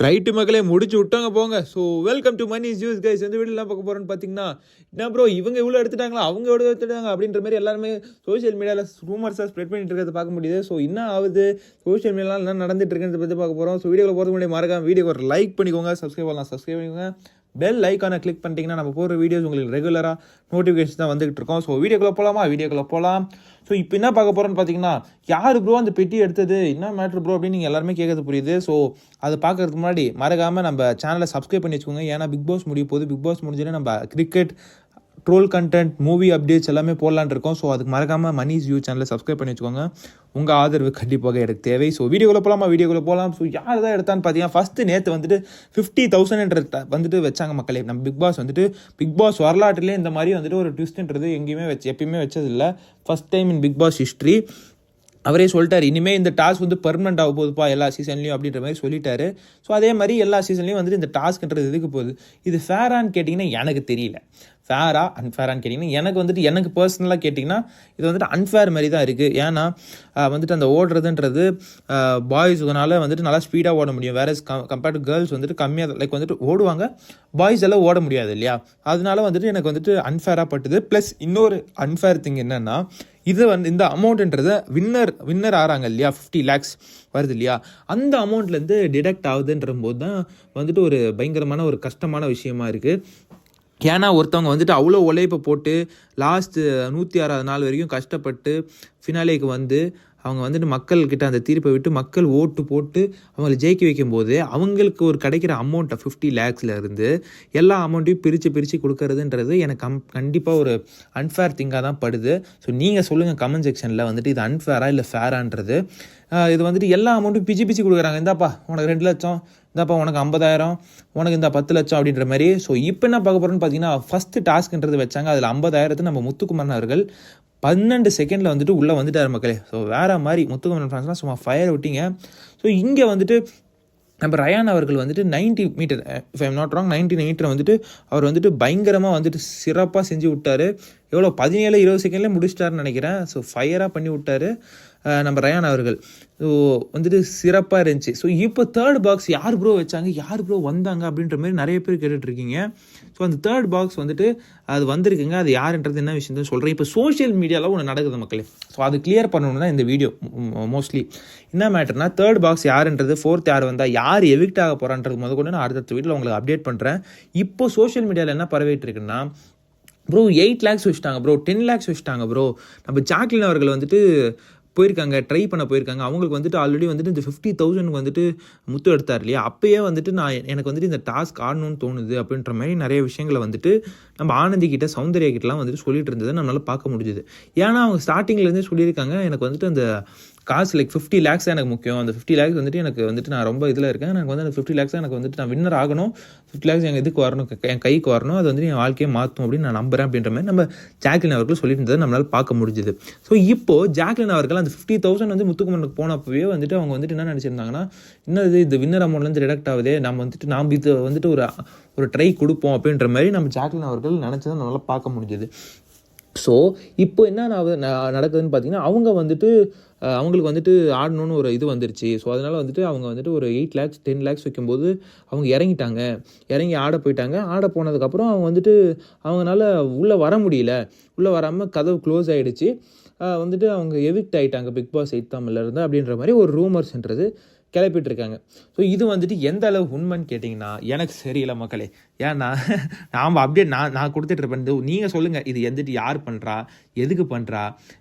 Right மக்களே முடிச்சு விட்டாங்க போங்க. So welcome to Mani is use guys. எந்த வீடியோலாம் பார்க்க போகிறோன்னு பார்த்தீங்கன்னா, என்ன ப்ரோ இவங்க இவ்வளோ எடுத்துட்டாங்களா, அவங்க எவ்வளோ எடுத்துட்டாங்க அப்படின்ற மாதிரி எல்லாருமே சோஷியல் மீடியாவில் ரூமர்ஸாக ஸ்ப்ரெட் பண்ணிட்டு இருக்கிறத பார்க்க முடியுது. ஸோ என்ன ஆகுது, சோஷியல் மீடியாவில் என்ன நடந்துட்டு இருக்குன்றத பற்றி பார்க்க போகிறோம். ஸோ வீடியோவில் போகிறது முன்னாடி மறக்காம வீடியோ ஒரு லைக் பண்ணிக்கோங்க, சப்ஸ்கிரைப் பண்ணிக்கோங்க, பெல் ஐக்கானை கிளிக் பண்ணிட்டீங்கன்னா நம்ம போகிற வீடியோஸ் உங்களுக்கு ரெகுலராக நோட்டிஃபிகேஷன் தான் வந்துகிட்டு இருக்கோம். ஸோ வீடியோக்குள்ளே போகலாம். ஸோ இப்போ என்ன பார்க்க போகிறோன்னு பார்த்தீங்கன்னா, யார் ப்ரோ அந்த பெட்டி எடுத்தது, என்ன மேட்ரு ப்ரோ அப்படின்னு நீங்கள் எல்லாருமே கேட்கறது புரியுது. ஸோ அதை பார்க்கறதுக்கு முன்னாடி மறக்காமல் நம்ம சேனலை சப்ஸ்கிரைப் பண்ணி வச்சுக்கோங்க. ஏன்னா பிக் பாஸ் முடிய போகுது. பிக் பாஸ் முடிஞ்சோன்னே நம்ம cricket, troll content, movie updates எல்லாமே போடலான்னு இருக்கோம். ஸோ அதுக்கு மறக்காமல் மணிஸ் யூ சேனலை சப்ஸ்கிரைப் பண்ணி வச்சுக்கோங்க. உங்கள் ஆதரவு கண்டிப்பாக எனக்கு தேவை. ஸோ வீடியோக்குள்ளே போகலாம். ஸோ யார் தான் எடுத்தான்னு பார்த்தீங்கன்னா, ஃபஸ்ட்டு நேற்று வந்துட்டு 50,000 வந்துட்டு வச்சாங்க மக்களே. நம்ம பிக் பாஸ் வரலாற்றிலே இந்த மாதிரி வந்துட்டு ஒரு ட்விஸ்ட்ன்றது எங்கேயுமே எப்பயுமே வச்சதில்லை. First time in Bigg Boss history. அவரே சொல்லிட்டார், இனிமேல் இந்த டாஸ்க் வந்து பெர்மனெண்ட் ஆக போகுதுப்பா எல்லா சீசன்லையும் அப்படின்ற மாதிரி சொல்லிட்டாரு. ஸோ அதே மாதிரி எல்லா சீசன்லையும் வந்துட்டு இந்த டாஸ்க்ன்றது எதுக்கு போகுது, இது ஃபேரான்னு கேட்டிங்கன்னா எனக்கு தெரியல. ஃபேரா அன்ஃபேரான்னு கேட்டிங்கன்னா எனக்கு பர்சனலாக கேட்டிங்கன்னா இது வந்துட்டு அன்ஃபேர் மாதிரி தான் இருக்குது. ஏன்னா வந்துட்டு அந்த ஓடுறதுன்றது பாய்ஸ்னால வந்துட்டு நல்லா ஸ்பீடாக ஓட முடியும். வேற கம்பேர்ட் டு கேர்ள்ஸ் வந்துட்டு கம்மியாக லைக் வந்துட்டு ஓடுவாங்க, பாய்ஸ் எல்லாம் ஓட முடியாது இல்லையா. அதனால வந்துட்டு எனக்கு வந்துட்டு அன்ஃபேராக பட்டுது. ப்ளஸ் இன்னொரு அன்ஃபேர் திங் என்னென்னா, இது வந்து இந்த அமௌண்ட்ன்றதை வின்னர் ஆகிறாங்க இல்லையா, 50 lakhs வருது இல்லையா, அந்த அமௌண்ட்லேருந்து டிடக்ட் ஆகுதுன்ற போது தான் வந்துட்டு ஒரு பயங்கரமான ஒரு கஷ்டமான விஷயமா இருக்குது. ஏன்னா ஒருத்தவங்க வந்துட்டு அவ்வளோ உழைப்பை போட்டு லாஸ்ட்டு 106வது நாள் வரைக்கும் கஷ்டப்பட்டு ஃபினாலேக்கு வந்து அவங்க வந்துட்டு மக்கள்கிட்ட அந்த தீர்ப்பை விட்டு மக்கள் ஓட்டு போட்டு அவங்களை ஜெயிக்க வைக்கும் போது அவங்களுக்கு ஒரு கிடைக்கிற அமௌண்ட்டை 50 lakhsல இருந்து எல்லா அமௌண்ட்டையும் பிரித்து கொடுக்கறதுன்றது எனக்கு கண்டிப்பாக ஒரு அன்ஃபேர் திங்காக தான் படுது. ஸோ நீங்கள் சொல்லுங்கள் கமெண்ட் செக்ஷனில் வந்துட்டு இது அன்ஃபேரா இல்லை ஃபேரான்றது. இது வந்துட்டு எல்லா அமௌண்ட்டும் பிச்சு கொடுக்குறாங்க. இந்தாப்பா உனக்கு 2 லட்சம், இந்தாப்பா உனக்கு 50,000, உனக்கு இந்த 10 லட்சம் அப்படின்ற மாதிரி. ஸோ இப்போ என்ன பார்க்க போகிறோன்னு பார்த்தீங்கன்னா, ஃபஸ்ட்டு டாஸ்க்ன்றது வச்சாங்க. அதில் 50,000 நம்ம முத்துக்குமரன் அவர்கள் 12 செகண்டில் வந்துட்டு உள்ளே வந்துட்டார் மக்களே. ஸோ வேறு மாதிரி முத்துக்குமரன் ஃபேன்ஸ்லாம் சும்மா ஃபயர் விட்டிங்க. ஸோ இங்கே வந்துட்டு நம்ம ரயான் அவர்கள் வந்துட்டு 90 metre, if I'm not wrong 90 metre வந்துட்டு அவர் வந்துட்டு பயங்கரமாக வந்துட்டு சிறப்பாக செஞ்சு விட்டார். எவ்வளோ 17-20 செகண்ட்லேயே முடிச்சிட்டாருன்னு நினைக்கிறேன். ஸோ ஃபயராக பண்ணி விட்டார் நம்ம ரயான் அவர்கள். ஸோ வந்துட்டு சிறப்பாக இருந்துச்சு. ஸோ இப்போ தேர்ட் பாக்ஸ் யார் ப்ரோ வச்சாங்க, யார் ப்ரோ வந்தாங்க அப்படின்ற மாதிரி நிறைய பேர் கேட்டுட்ருக்கீங்க. ஸோ அந்த தேர்ட் பாக்ஸ் வந்துட்டு அது வந்திருக்குங்க. அது யாருன்றது என்ன விஷயம் தான் சொல்கிறேன். இப்போ சோஷியல் மீடியாவில் ஒன்று நடக்குது மக்களே. ஸோ அது கிளியர் பண்ணணும்னா இந்த வீடியோ மோஸ்ட்லி என்ன மேட்டர்னா, தேர்ட் பாக்ஸ் யாருன்றது, ஃபோர்த் யார் வந்தால் யார் எவிக்ட் ஆக போகிறான்றது முதற்கொண்டு நான் அடுத்த வீட்டில் உங்களுக்கு அப்டேட் பண்ணுறேன். இப்போ சோஷியல் மீடியாவில் என்ன பரவிட்டு இருக்குன்னா, ப்ரோ 8 lakhs வச்சுட்டாங்க ப்ரோ, 10 lakhs வச்சுட்டாங்க ப்ரோ. நம்ம ஜாக்லின் அவர்கள் வந்துட்டு போயிருக்காங்க, ட்ரை பண்ண போயிருக்காங்க. அவங்களுக்கு வந்துட்டு ஆல்ரெடி வந்துட்டு இந்த 50,000 வந்துட்டு முத்து எடுத்தார் இல்லையா, அப்போயே வந்துட்டு எனக்கு வந்துட்டு இந்த டாஸ்க் ஆடணும்னு தோணுது அப்படின்ற மாதிரி நிறைய விஷயங்களை வந்துட்டு நம்ம ஆனந்தி கிட்ட, சௌந்தர்யா கிட்டலாம் வந்துட்டு சொல்லிட்டு இருந்ததை நம்மளால் பார்க்க முடிஞ்சுது. ஏன்னா அவங்க ஸ்டார்டிங்லேருந்தே சொல்லியிருக்காங்க, எனக்கு வந்துட்டு அந்த காசு லைக் 50 lakhs தான் எனக்கு முக்கியம். அந்த 50 lakhs வந்துட்டு எனக்கு வந்துட்டு நான் ரொம்ப இதில் இருக்கேன். எனக்கு வந்து அந்த 50 lakhs எனக்கு வந்துட்டு நான் வின்னர் ஆகணும், 50 lakhs எங்கள் இதுக்கு வரணும், என் கைக்கு வரணும், அது வந்துட்டு என் வாழ்க்கையை மாற்றும் அப்படின்னு நான் நம்புறேன் அப்படின்ற மாதிரி நம்ம ஜாக்லின் அவர்கள் சொல்லிட்டு இருந்ததை நம்மளால் பார்க்க முடிஞ்சுது. ஸோ இப்போது ஜாக்லின் அவர்கள் அந்த 50,000 வந்து முத்துக்குமரனுக்கு போனப்பவே வந்துட்டு அவங்க வந்துட்டு என்ன நினச்சிருந்தாங்கன்னா, இன்னும் இது வின்னர் அமௌண்ட்லேருந்து டிடக்ட் ஆகுது, நம்ம இது வந்துட்டு ஒரு ட்ரை கொடுப்போம் அப்படின்ற மாதிரி நம்ம ஜாக்லின் அவர்கள் நினச்சதை நம்மளால் பார்க்க முடிஞ்சுது. ஸோ இப்போ என்ன நடக்குதுன்னு பார்த்தீங்கன்னா, அவங்க வந்துட்டு அவங்களுக்கு வந்துட்டு ஆடணும்னு ஒரு இது வந்துருச்சு. ஸோ அதனால் வந்துட்டு அவங்க வந்துட்டு ஒரு 8 lakhs 10 lakhs வைக்கும்போது அவங்க இறங்கி ஆட போயிட்டாங்க. ஆட போனதுக்கப்புறம் அவங்க வந்துட்டு அவங்களால உள்ளே வர முடியல. உள்ளே வராமல் கதவு க்ளோஸ் ஆகிடுச்சு. வந்துட்டு அவங்க எவிக்ட் ஆகிட்டாங்க பிக் பாஸ் 8 தமிழ்லேருந்து அப்படின்ற மாதிரி ஒரு ரூமர்ஸ்ன்றது கிளப்பிட்டு இருக்காங்க. ஸோ இது வந்துட்டு எந்த அளவு உண்மைன்னு கேட்டிங்கன்னா எனக்கு சரியில்லை மக்களே. ஏன்னா நாம் அப்டேட் நான் கொடுத்துட்ருப்பேன். நீங்கள் சொல்லுங்கள், இது வந்துட்டு யார் பண்ணுறா, எதுக்கு பண்ணுறா,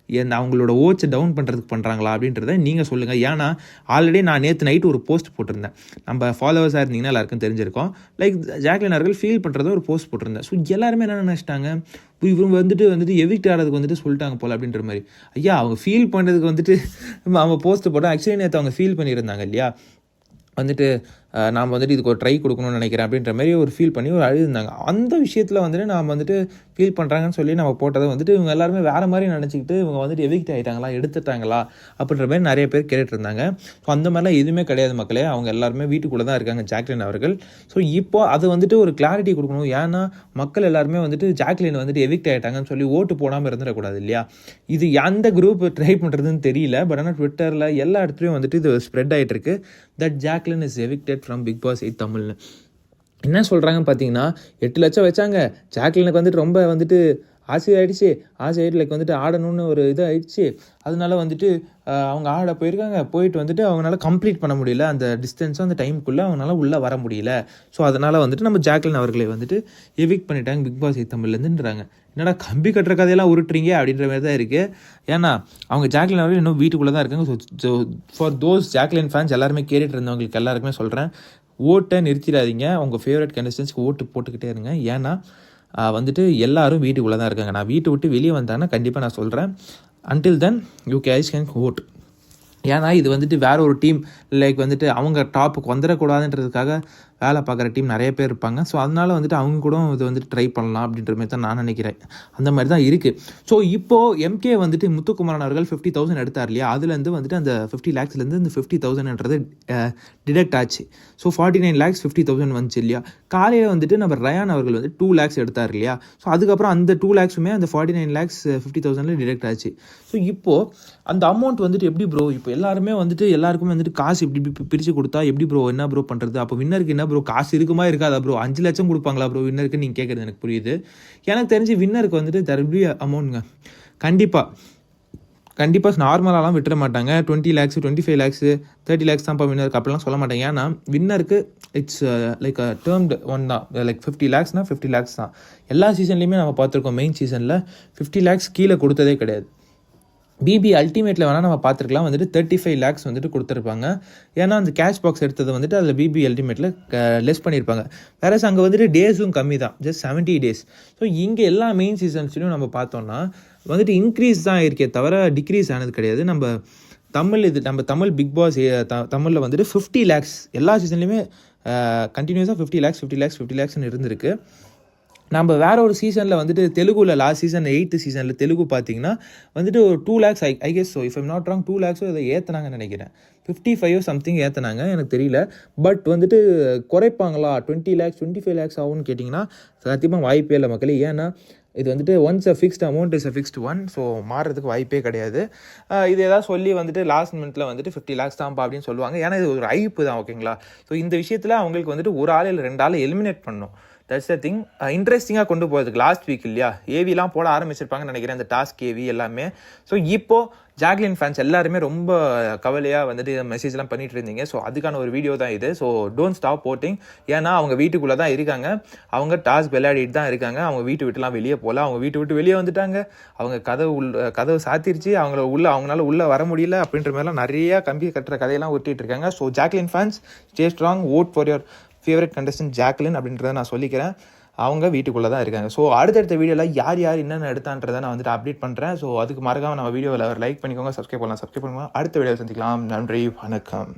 அவங்களோட ஓட்ஸை டவுன் பண்ணுறதுக்கு பண்ணுறாங்களா அப்படின்றத நீங்கள் சொல்லுங்கள். ஏன்னா ஆல்ரெடி நான் நேற்று நைட்டு ஒரு போஸ்ட் போட்டிருந்தேன். நம்ம ஃபாலோவர்ஸாக இருந்தீங்கன்னா எல்லாருக்கும் தெரிஞ்சிருக்கோம். லைக் ஜாக்லின் அவர்கள் ஃபீல் பண்ணுறத ஒரு போஸ்ட் போட்டிருந்தேன். ஸோ எல்லாருமே என்ன நினச்சிட்டாங்க, இவங்க வந்துட்டு எவிக்ட் ஆகிறதுக்கு வந்துட்டு சொல்லிட்டாங்க போல் அப்படின்ற மாதிரி. ஐயா, அவங்க ஃபீல் பண்ணுறதுக்கு வந்துட்டு அவங்க போஸ்ட்டு போட்டால் ஆக்சுவலி நேற்று அவங்க ஃபீல் பண்ணியிருந்தாங்க இல்லையா, வந்துட்டு நாம் வந்துட்டு இதுக்கு ஒரு ட்ரை கொடுக்கணும்னு நினைக்கிறேன் அப்படின்ற மாதிரி ஒரு ஃபீல் பண்ணி ஒரு அழுதுருந்தாங்க. அந்த விஷயத்தில் வந்துட்டு நாம் வந்துட்டு ஃபீல் பண்ணுறாங்கன்னு சொல்லி நம்ம போட்டதை வந்துட்டு இவங்க எல்லாருமே வேறு மாதிரி நினச்சிக்கிட்டு இவங்க வந்துட்டு எவிக்ட் ஆகிட்டாங்களா, எடுத்துட்டாங்களா அப்படின்ற மாதிரி நிறைய பேர் கேட்டுட்டு இருந்தாங்க. ஸோ அந்த மாதிரிலாம் எதுவுமே கிடையாது மக்களே. அவங்க எல்லாருமே வீட்டுக்குள்ளே தான் இருக்காங்க ஜாக்லின் அவர்கள். ஸோ இப்போ அது வந்துட்டு ஒரு கிளாரிட்டி கொடுக்கணும். ஏன்னா மக்கள் எல்லாருமே வந்துட்டு ஜாக்லின் வந்துட்டு எவிக்ட் ஆகிட்டாங்கன்னு சொல்லி ஓட்டு போடாமல் இருந்துடக்கூடாது இல்லையா. இது எந்த குரூப் ட்ரை பண்ணுறதுன்னு தெரியல. பட் ஆனால் ட்விட்டரில் எல்லா இடத்துலையும் வந்துட்டு இது ஸ்ப்ரெட் ஆகிட்டு இருக்கு. That Jacquline is evicted, evicted from Bigg Boss 8 தமிழ்னு. என்ன சொல்கிறாங்கன்னு பார்த்தீங்கன்னா 8 லட்சம் வச்சாங்க. ஜாக்லினுக்கு வந்துட்டு ரொம்ப வந்துட்டு ஆசை ஆயிடுச்சு வந்துட்டு ஆடணும்னு ஒரு இது ஆயிடுச்சு. அதனால வந்துட்டு அவங்க ஆட போயிட்டு வந்துட்டு அவங்களால கம்ப்ளீட் பண்ண முடியல, அந்த டிஸ்டன்ஸும் அந்த டைமுக்குள்ளே அவங்களால உள்ளே வர முடியல. ஸோ அதனால் வந்துட்டு நம்ம ஜாக்லின் அவர்களை வந்துட்டு எவிக்ட் பண்ணிட்டாங்க பிக் பாஸ் 8 தமிழ்லேருந்துன்றாங்க. என்னடா கம்பி கட்டுற கதையெல்லாம் உருட்டுறீங்க அப்படின்ற மாதிரி தான் இருக்குது. ஏன்னா அவங்க ஜாக்லின் அவர்கள் இன்னும் வீட்டுக்குள்ளே தான் இருக்காங்க. So for those Jacqueline fans எல்லாருமே கேட்டுட்டு இருந்தவங்களுக்கு எல்லாருக்குமே சொல்கிறேன், ஓட்டை நிறுத்திடாதீங்க. உங்கள் ஃபேவரட் கண்டஸ்டன்ஸ்க்கு ஓட்டு போட்டுக்கிட்டே இருங்க. ஏன்னா வந்துட்டு எல்லாரும் வீட்டுக்குள்ளே தான் இருக்காங்க. நான் வீட்டை விட்டு வெளியே வந்தாங்கன்னா கண்டிப்பாக நான் சொல்கிறேன், until then you guys can vote. ஏன்னா இது வந்துட்டு வேற ஒரு டீம் லைக் வந்துட்டு அவங்க டாப்புக்கு வந்துடக்கூடாதுன்றதுக்காக வேலை பார்க்குற டீம் நிறைய பேர் இருப்பாங்க. ஸோ அதனால் வந்துட்டு அவங்க கூட இது வந்துட்டு ட்ரை பண்ணலாம் அப்படின்ற மாதிரி தான் நான் நினைக்கிறேன். அந்த மாதிரி தான் இருக்குது. ஸோ இப்போது எம்கே வந்துட்டு முத்துக்குமரன் அவர்கள் 50,000 எடுத்தார் இல்லையா, அதுலேருந்து வந்துட்டு அந்த 50 lakhsலேருந்து இந்த 50,000ன்றது டிடெக்ட் ஆச்சு. ஸோ 49 lakhs 50,000 வந்துச்சு இல்லையா. காலையில் வந்துட்டு நம்ம ரயான் அவர்கள் வந்து 2 lakhs எடுத்தார் இல்லையா. ஸோ அதுக்கப்புறம் அந்த 2 lakhsமே அந்த 49 lakhs 50,000 டிடெக்ட் ஆச்சு. ஸோ இப்போது அந்த அமௌண்ட் வந்துட்டு எப்படி ப்ரோ, இப்போ எல்லாருமே வந்துட்டு எல்லாருக்குமே வந்துட்டு காசு இப்படி பிரித்து கொடுத்தா எப்படி ப்ரோ, என்ன ப்ரோ பண்ணுறது, அப்போ வின்னருக்கு என்ன ப்ரோ காசு இருக்குமா இருக்காதா ப்ரோ, 5 லட்சம் கொடுப்பாங்களா ப்ரோ வின்னருக்கு, நீங்கள் கேட்குறது எனக்கு புரியுது. எனக்கு தெரிஞ்சு வின்னருக்கு வந்துட்டு தரப்பி அமௌண்ட்டுங்க கண்டிப்பாக நார்மலாலாம் விட்டுற மாட்டாங்க. 20 lakhs 25 lakhs 30 lakhs தான் வின்னருக்கு அப்படிலாம் சொல்ல மாட்டாங்க. ஏன்னா வின்னருக்கு இட்ஸ் லைக் டேர்ம்டு ஒன் தான், லைக் 50 lakhsனா 50 lakhs தான். எல்லா சீசன்லேயுமே நம்ம பார்த்துருக்கோம், மெயின் சீசனில் 50 lakhs கீழே கொடுத்ததே கிடையாது. பிபி அல்டிமேட்டில் வேணால் நம்ம பார்த்துருக்கலாம், வந்துட்டு 35 lakhs வந்துட்டு கொடுத்துருப்பாங்க. ஏன்னா அந்த கேஷ் பாக்ஸ் எடுத்தது வந்துட்டு அதில் பிபி அல்டிமேட்டில் லெஸ் பண்ணியிருப்பாங்க. வேறு அங்கே வந்துட்டு டேஸும் கம்மி தான், ஜஸ்ட் 70 days. ஸோ இங்கே எல்லா மெயின் சீசன்ஸ்லையும் நம்ம பார்த்தோம்னா வந்துட்டு இன்க்ரீஸ் தான் இருக்கே தவிர டிக்ரீஸ் ஆனது கிடையாது. நம்ம தமிழ் பிக் பாஸ் தமிழில் வந்துட்டு 50 lakhs எல்லா சீசன்லையுமே கண்டினியூஸாக 50 lakhsன்னு இருந்திருக்கு. நம்ம வேற ஒரு சீசனில் வந்துட்டு தெலுங்குல லாஸ்ட் சீசன் 8th சீசனில் தெலுங்கு பார்த்தீங்கன்னா வந்துட்டு ஒரு 2 lakhs I guess. So if I'm not wrong 2 lakhs இதை ஏற்றுனாங்கன்னு நினைக்கிறேன். 55 சம்திங் ஏற்றுனாங்க, எனக்கு தெரியல. பட் வந்துட்டு குறைப்பாங்களா 20 lakhs 25 lakhs ஆகும்னு கேட்டிங்கன்னா சத்தியமாக வாய்ப்பே இல்லை மக்களே. ஏன்னா இது வந்துட்டு once fixed amount is fixed one. So மாறுறதுக்கு வாய்ப்பே கிடையாது. இது எதாவது சொல்லி வந்துட்டு லாஸ்ட் மினிட்ல வந்துட்டு 50 lakhs தான்ப்பா அப்படின்னு சொல்லுவாங்க. ஏன்னா இது ஒரு ஐப்பு தான், ஓகேங்களா. ஸோ இந்த விஷயத்தில் அவங்களுக்கு வந்துட்டு ஒரு ஆள் இல்லை 2 ஆள் எலிமினேட் பண்ணணும். That's the thing. இன்ட்ரெஸ்டிங்காக கொண்டு போகிறதுக்கு லாஸ்ட் வீக் இல்லையா ஏவிலாம் போட ஆரம்பிச்சிருப்பாங்கன்னு நினைக்கிறேன், அந்த டாஸ்க் ஏவி எல்லாமே. ஸோ இப்போது ஜாக்லின் ஃபேன்ஸ் எல்லாருமே ரொம்ப கவலையாக வந்துட்டு மெசேஜ்லாம் பண்ணிட்டு இருந்தீங்க. ஸோ அதுக்கான ஒரு வீடியோ தான் இது. So don't stop boating. ஏன்னா அவங்க வீட்டுக்குள்ளே தான் இருக்காங்க, அவங்க டாஸ்க் விளையாடிட்டு தான் இருக்காங்க. அவங்க வீட்டு விட்டுலாம் வெளியே போகல, அவங்க வீட்டு விட்டு வெளியே வந்துட்டாங்க. அவங்க கதவு சாத்திருச்சு, அவங்களால உள்ளே வர முடியல அப்படின்ற மாதிரிலாம் நிறையா கம்பி கட்டுற கதையெல்லாம் ஒட்டிகிட்டு இருக்காங்க. So Jacquline fans stay strong, vote for your favourite contestant Jacquline அப்படின்றத நான் சொல்லிக்கிறேன். அவங்க வீட்டுக்குள்ளே தான் இருக்காங்க. ஸோ அடுத்தடுத்த வீடியோவில் யார் என்னென்ன எடுத்தான்றதை நான் வந்துட்டு அப்டேட் பண்ணுறேன். ஸோ அதுக்கு மறக்காமல் நம்ம வீடியோவில் லைக் பண்ணிக்கோங்க, சப்ஸ்கிரைப் பண்ணுங்க. அடுத்த வீடியோவில் சந்திக்கலாம். நன்றி, வணக்கம்.